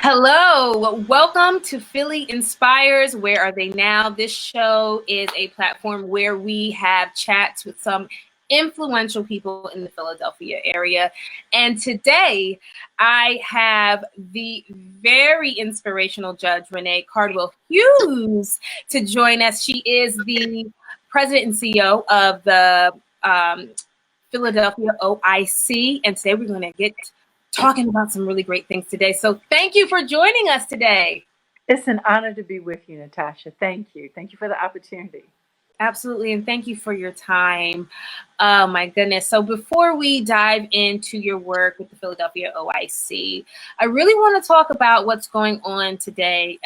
Hello, welcome to Philly Inspires. Where are they now? This show is a platform where we have chats with some influential people in the Philadelphia area. And today I have the very inspirational Judge Renée Cardwell Hughes to join us. She is the president and CEO of the Philadelphia OIC. And today we're going to get talking about some really great things today. So thank you for joining us today. It's an honor to be with you, Natasha. Thank you. Thank you for the opportunity. Absolutely. And thank you for your time. Oh, my goodness. So before we dive into your work with the Philadelphia OIC, I really want to talk about what's going on today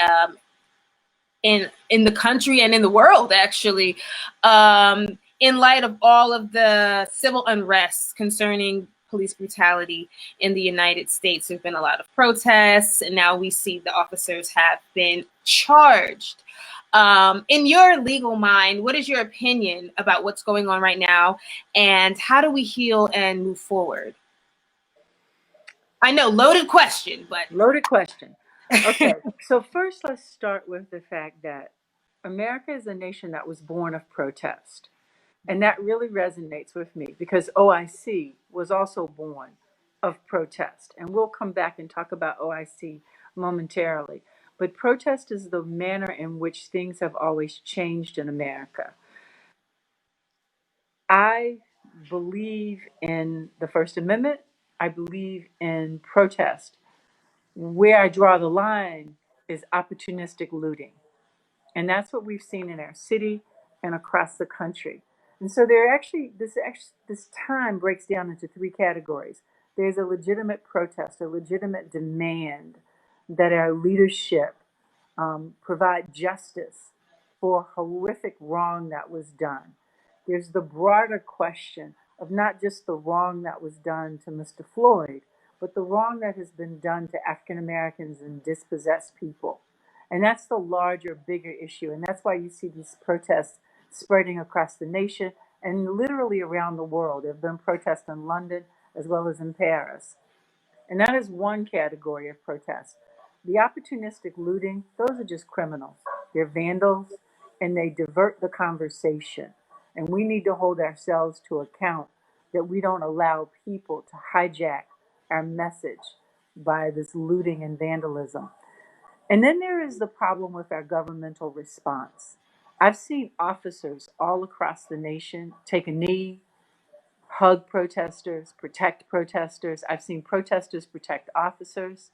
in the country and in the world, actually, in light of all of the civil unrest concerning police brutality in the United States. There's been a lot of protests, and now we see the officers have been charged. In your legal mind, what is your opinion about what's going on right now, and how do we heal and move forward? I know, loaded question, but... Loaded question. Okay, so first let's start with the fact that America is a nation that was born of protest. And that really resonates with me because OIC was also born of protest. And we'll come back and talk about OIC momentarily. But protest is the manner in which things have always changed in America. I believe in the First Amendment. I believe in protest. Where I draw the line is opportunistic looting. And that's what we've seen in our city and across the country. And so this time breaks down into three categories. There's a legitimate protest, a legitimate demand that our leadership provide justice for horrific wrong that was done. There's the broader question of not just the wrong that was done to Mr. Floyd, but the wrong that has been done to African Americans and dispossessed people. And that's the larger, bigger issue. And that's why you see these protests spreading across the nation and literally around the world. There have been protests in London as well as in Paris. And that is one category of protest. The opportunistic looting, those are just criminals. They're vandals and they divert the conversation. And we need to hold ourselves to account that we don't allow people to hijack our message by this looting and vandalism. And then there is the problem with our governmental response. I've seen officers all across the nation take a knee, hug protesters, protect protesters. I've seen protesters protect officers.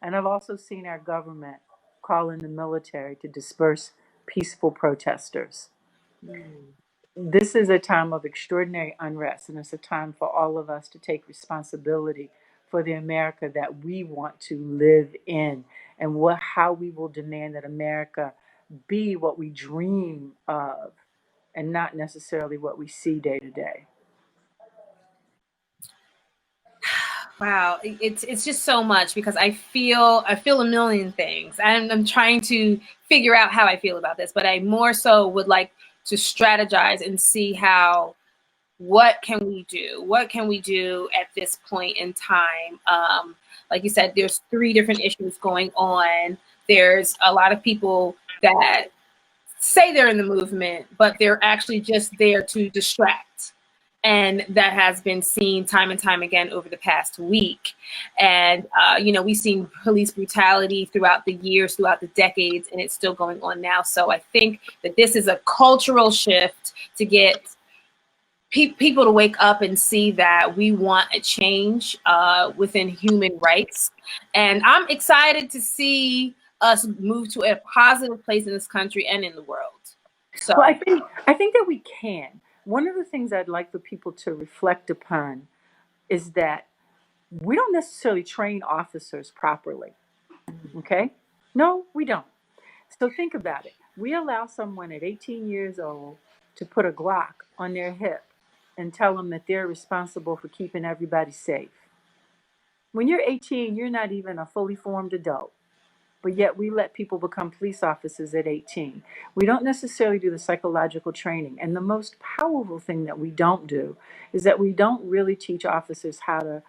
And I've also seen our government call in the military to disperse peaceful protesters. This is a time of extraordinary unrest, and it's a time for all of us to take responsibility for the America that we want to live in and how we will demand that America be what we dream of and not necessarily what we see day to day. Wow, it's just so much because I feel a million things. I'm trying to figure out how I feel about this, but I more so would like to strategize and see what can we do? What can we do at this point in time? Like you said, there's three different issues going on. There's a lot of people that say they're in the movement, but they're actually just there to distract. And that has been seen time and time again over the past week. And, we've seen police brutality throughout the years, throughout the decades, and it's still going on now. So I think that this is a cultural shift to get people to wake up and see that we want a change within human rights. And I'm excited to see us move to a positive place in this country and in the world. So well, I think that we can. One of the things I'd like for people to reflect upon is that we don't necessarily train officers properly. Okay? No, we don't. So think about it. We allow someone at 18 years old to put a Glock on their hip and tell them that they're responsible for keeping everybody safe. When you're 18, you're not even a fully formed adult. But yet we let people become police officers at 18. We don't necessarily do the psychological training. And the most powerful thing that we don't do is that we don't really teach officers how to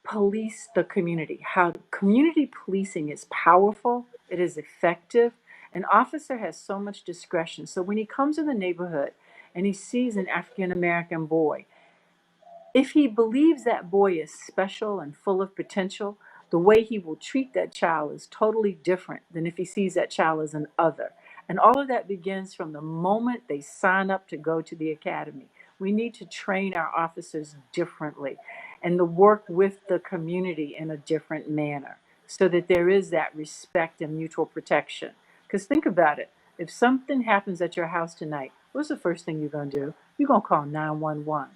police the community, how community policing is powerful, it is effective. An officer has so much discretion. So when he comes in the neighborhood and he sees an African American boy, if he believes that boy is special and full of potential, the way he will treat that child is totally different than if he sees that child as an other. And all of that begins from the moment they sign up to go to the academy. We need to train our officers differently and to work with the community in a different manner so that there is that respect and mutual protection. Because think about it. If something happens at your house tonight, what's the first thing you're going to do? You're going to call 911.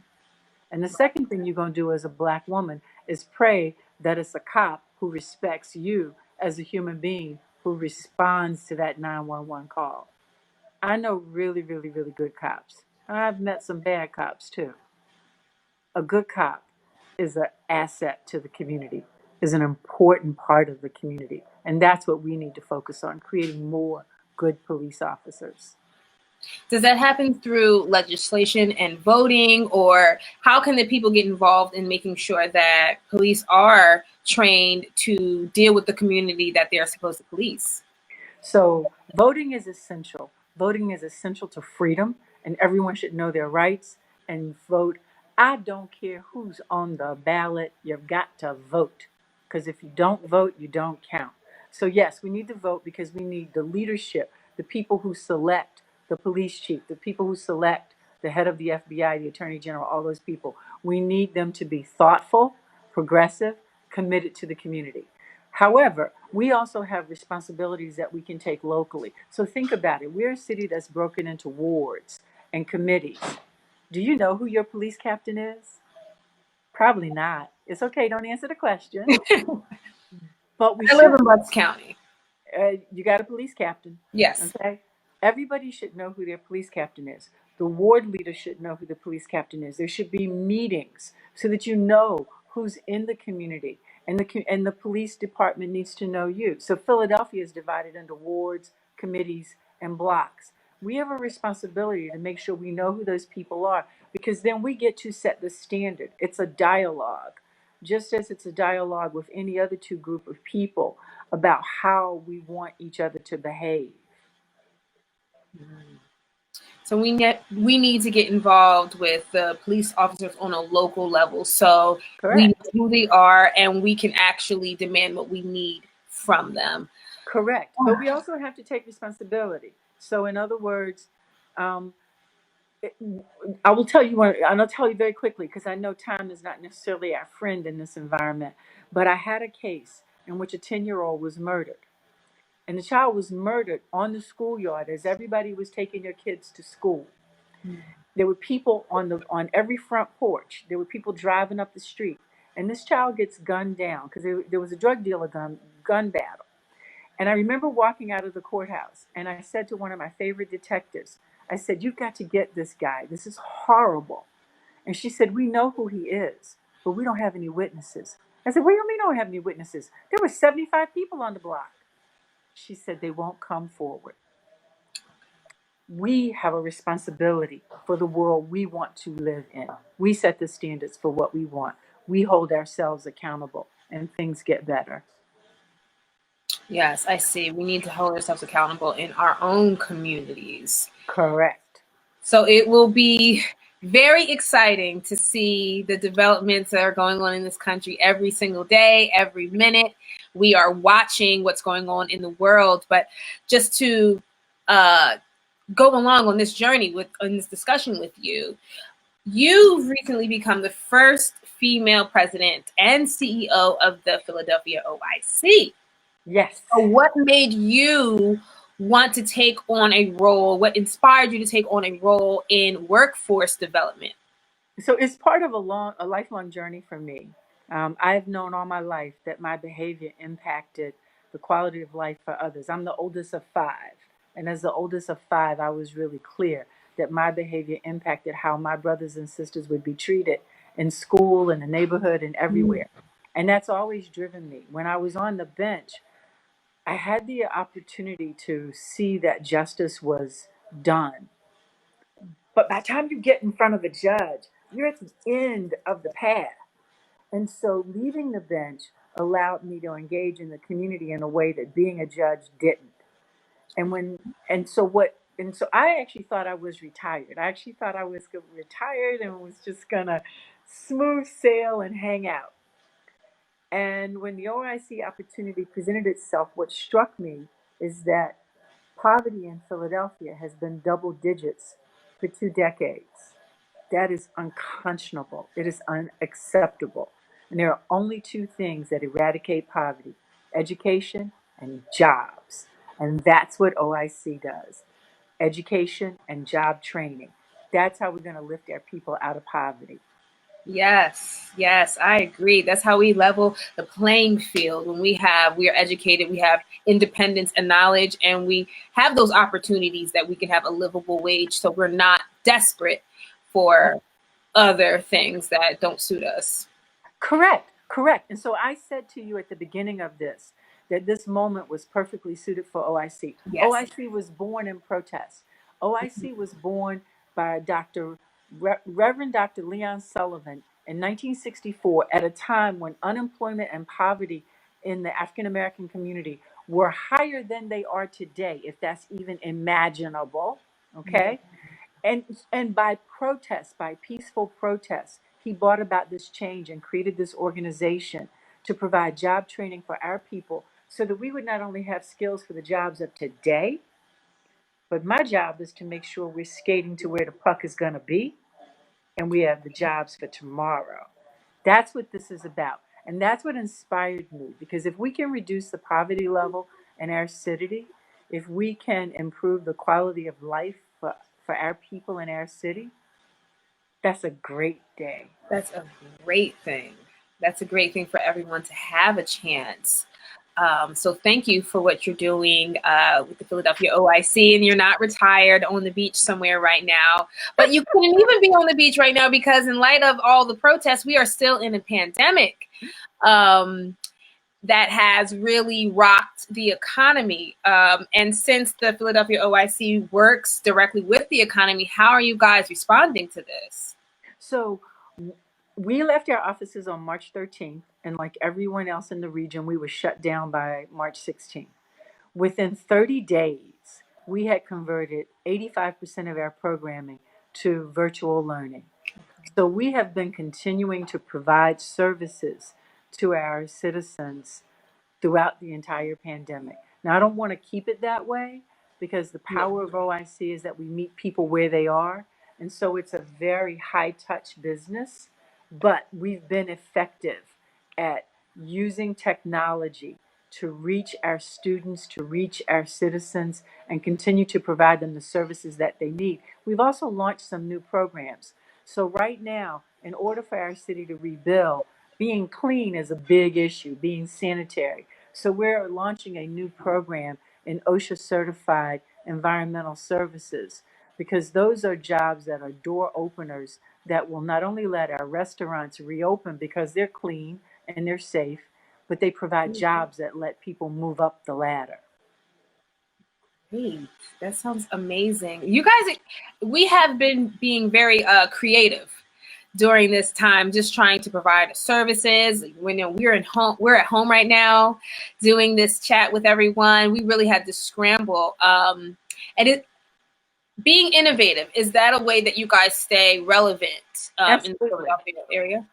And the second thing you're going to do as a Black woman is pray that it's a cop who respects you as a human being who responds to that 911 call. I know really, really, really good cops. I've met some bad cops too. A good cop is an asset to the community, is an important part of the community. And that's what we need to focus on, creating more good police officers. Does that happen through legislation and voting, or how can the people get involved in making sure that police are trained to deal with the community that they're supposed to police? So voting is essential. Voting is essential to freedom, and everyone should know their rights and vote. I don't care who's on the ballot, you've got to vote. Because if you don't vote, you don't count. So yes, we need to vote because we need the leadership, the people who select the police chief, the people who select the head of the FBI, the attorney general, all those people. We need them to be thoughtful, progressive, committed to the community. However, we also have responsibilities that we can take locally. So think about it. We're a city that's broken into wards and committees. Do you know who your police captain is? Probably not. It's okay, don't answer the question. But we I live should. in Bucks County. You got a police captain. Yes. Okay. Everybody should know who their police captain is. The ward leader should know who the police captain is. There should be meetings so that you know who's in the community, and the police department needs to know you. So Philadelphia is divided into wards, committees, and blocks. We have a responsibility to make sure we know who those people are because then we get to set the standard. It's a dialogue, just as it's a dialogue with any other two group of people about how we want each other to behave. So we need to get involved with the police officers on a local level, so we know Correct. who they are and we can actually demand what we need from them. Correct. But we also have to take responsibility. So in other words, um, it- I will tell you one, and I'll tell you very quickly because I know time is not necessarily our friend in this environment. But I had a case in which a 10-year-old was murdered. And the child was murdered on the schoolyard as everybody was taking their kids to school. There were people on every front porch. There were people driving up the street. And this child gets gunned down because there was a drug dealer gun battle. And I remember walking out of the courthouse and I said to one of my favorite detectives, I said, "You've got to get this guy. This is horrible." And she said, "We know who he is, but we don't have any witnesses." I said, "What do you mean you don't have any witnesses? There were 75 people on the block." She said, "They won't come forward." We have a responsibility for the world we want to live in. We set the standards for what we want. We hold ourselves accountable and things get better. Yes, I see. We need to hold ourselves accountable in our own communities. Correct. So it will be very exciting to see the developments that are going on in this country every single day, every minute. We are watching what's going on in the world. But just to go along on this journey in this discussion with you, you've recently become the first female president and CEO of the Philadelphia OIC. Yes. So what made you want to take on a role? What inspired you to take on a role in workforce development? So it's part of a lifelong journey for me. I've known all my life that my behavior impacted the quality of life for others. I'm the oldest of five. And as the oldest of five, I was really clear that my behavior impacted how my brothers and sisters would be treated in school, in the neighborhood, and everywhere. And that's always driven me. When I was on the bench, I had the opportunity to see that justice was done. But by the time you get in front of a judge, you're at the end of the path. And so leaving the bench allowed me to engage in the community in a way that being a judge didn't. And when, and so I actually thought I was retired. I actually thought I was retired and was just gonna smooth sail and hang out. And when the OIC opportunity presented itself, what struck me is that poverty in Philadelphia has been double digits for 2 decades. That is unconscionable. It is unacceptable. And there are only two things that eradicate poverty: education and jobs. And that's what OIC does: education and job training. That's how we're going to lift our people out of poverty. Yes, yes, I agree. That's how we level the playing field. When we are educated, we have independence and knowledge, and we have those opportunities that we can have a livable wage. So we're not desperate for other things that don't suit us. Correct, correct. And so I said to you at the beginning of this that this moment was perfectly suited for OIC. Yes. OIC was born in protest. OIC was born by Reverend Dr. Leon Sullivan in 1964 at a time when unemployment and poverty in the African American community were higher than they are today, if that's even imaginable. Okay. And by protest, by peaceful protest, he brought about this change and created this organization to provide job training for our people so that we would not only have skills for the jobs of today, but my job is to make sure we're skating to where the puck is going to be and we have the jobs for tomorrow. That's what this is about. And that's what inspired me, because if we can reduce the poverty level in our city, if we can improve the quality of life for our people in our city, that's a great day. That's a great thing. That's a great thing for everyone to have a chance. So thank you for what you're doing with the Philadelphia OIC. And you're not retired on the beach somewhere right now, but you couldn't even be on the beach right now because in light of all the protests, we are still in a pandemic that has really rocked the economy. And since the Philadelphia OIC works directly with the economy, how are you guys responding to this? So we left our offices on March 13th, and like everyone else in the region, we were shut down by March 16th. Within 30 days, we had converted 85% of our programming to virtual learning. So we have been continuing to provide services to our citizens throughout the entire pandemic. Now, I don't want to keep it that way because the power of OIC is that we meet people where they are. And so it's a very high touch business, but we've been effective at using technology to reach our students, to reach our citizens, and continue to provide them the services that they need. We've also launched some new programs. So right now, in order for our city to rebuild, being clean is a big issue, being sanitary. So we're launching a new program in OSHA certified environmental services, because those are jobs that are door openers that will not only let our restaurants reopen because they're clean and they're safe, but they provide jobs that let people move up the ladder. Great. That sounds amazing. You guys, we have been being very creative during this time, just trying to provide services. When we're at home right now, doing this chat with everyone. We really had to scramble, and it being innovative. Is that a way that you guys stay relevant in the Philadelphia area?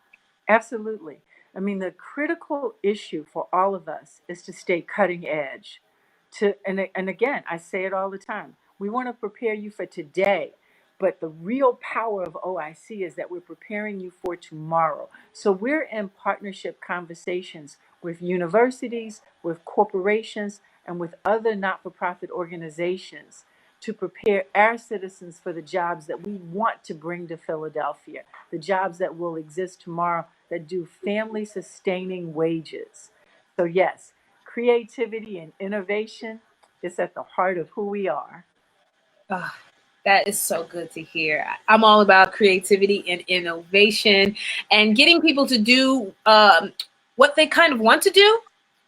Absolutely. I mean, the critical issue for all of us is to stay cutting edge. And again, I say it all the time. We want to prepare you for today, but the real power of OIC is that we're preparing you for tomorrow. So we're in partnership conversations with universities, with corporations, and with other not-for-profit organizations to prepare our citizens for the jobs that we want to bring to Philadelphia, the jobs that will exist tomorrow that do family sustaining wages. So yes, creativity and innovation is at the heart of who we are. Oh, that is so good to hear. I'm all about creativity and innovation and getting people to do what they kind of want to do,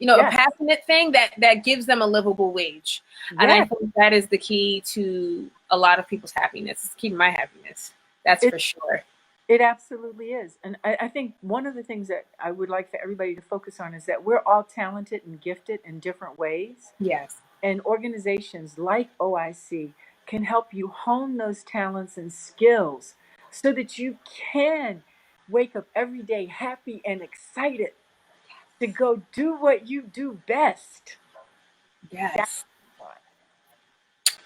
a Yes. passionate thing that gives them a livable wage. And I think that is the key to a lot of people's happiness. It's keeping my happiness. That's for sure. It absolutely is. And I think one of the things that I would like for everybody to focus on is that we're all talented and gifted in different ways. Yes. And organizations like OIC can help you hone those talents and skills so that you can wake up every day happy and excited to go do what you do best. That's Yes. fun.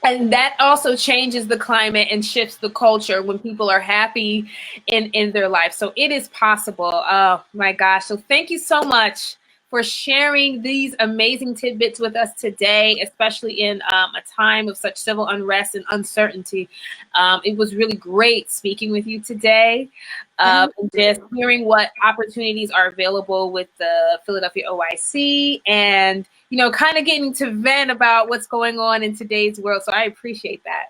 And that also changes the climate and shifts the culture when people are happy in their life. So it is possible. Oh my gosh. So thank you so much for sharing these amazing tidbits with us today, especially in a time of such civil unrest and uncertainty. It was really great speaking with you today, and just hearing what opportunities are available with the Philadelphia OIC, and kind of getting to vent about what's going on in today's world. So I appreciate that.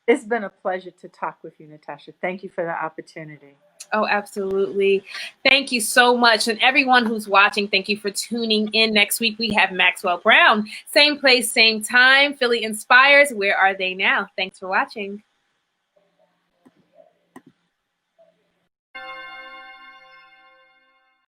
It's been a pleasure to talk with you, Natasha. Thank you for the opportunity. Oh, absolutely. Thank you so much. And everyone who's watching, thank you for tuning in. Next week, we have Maxwell Brown. Same place, same time. Philly Inspires. Where are they now? Thanks for watching.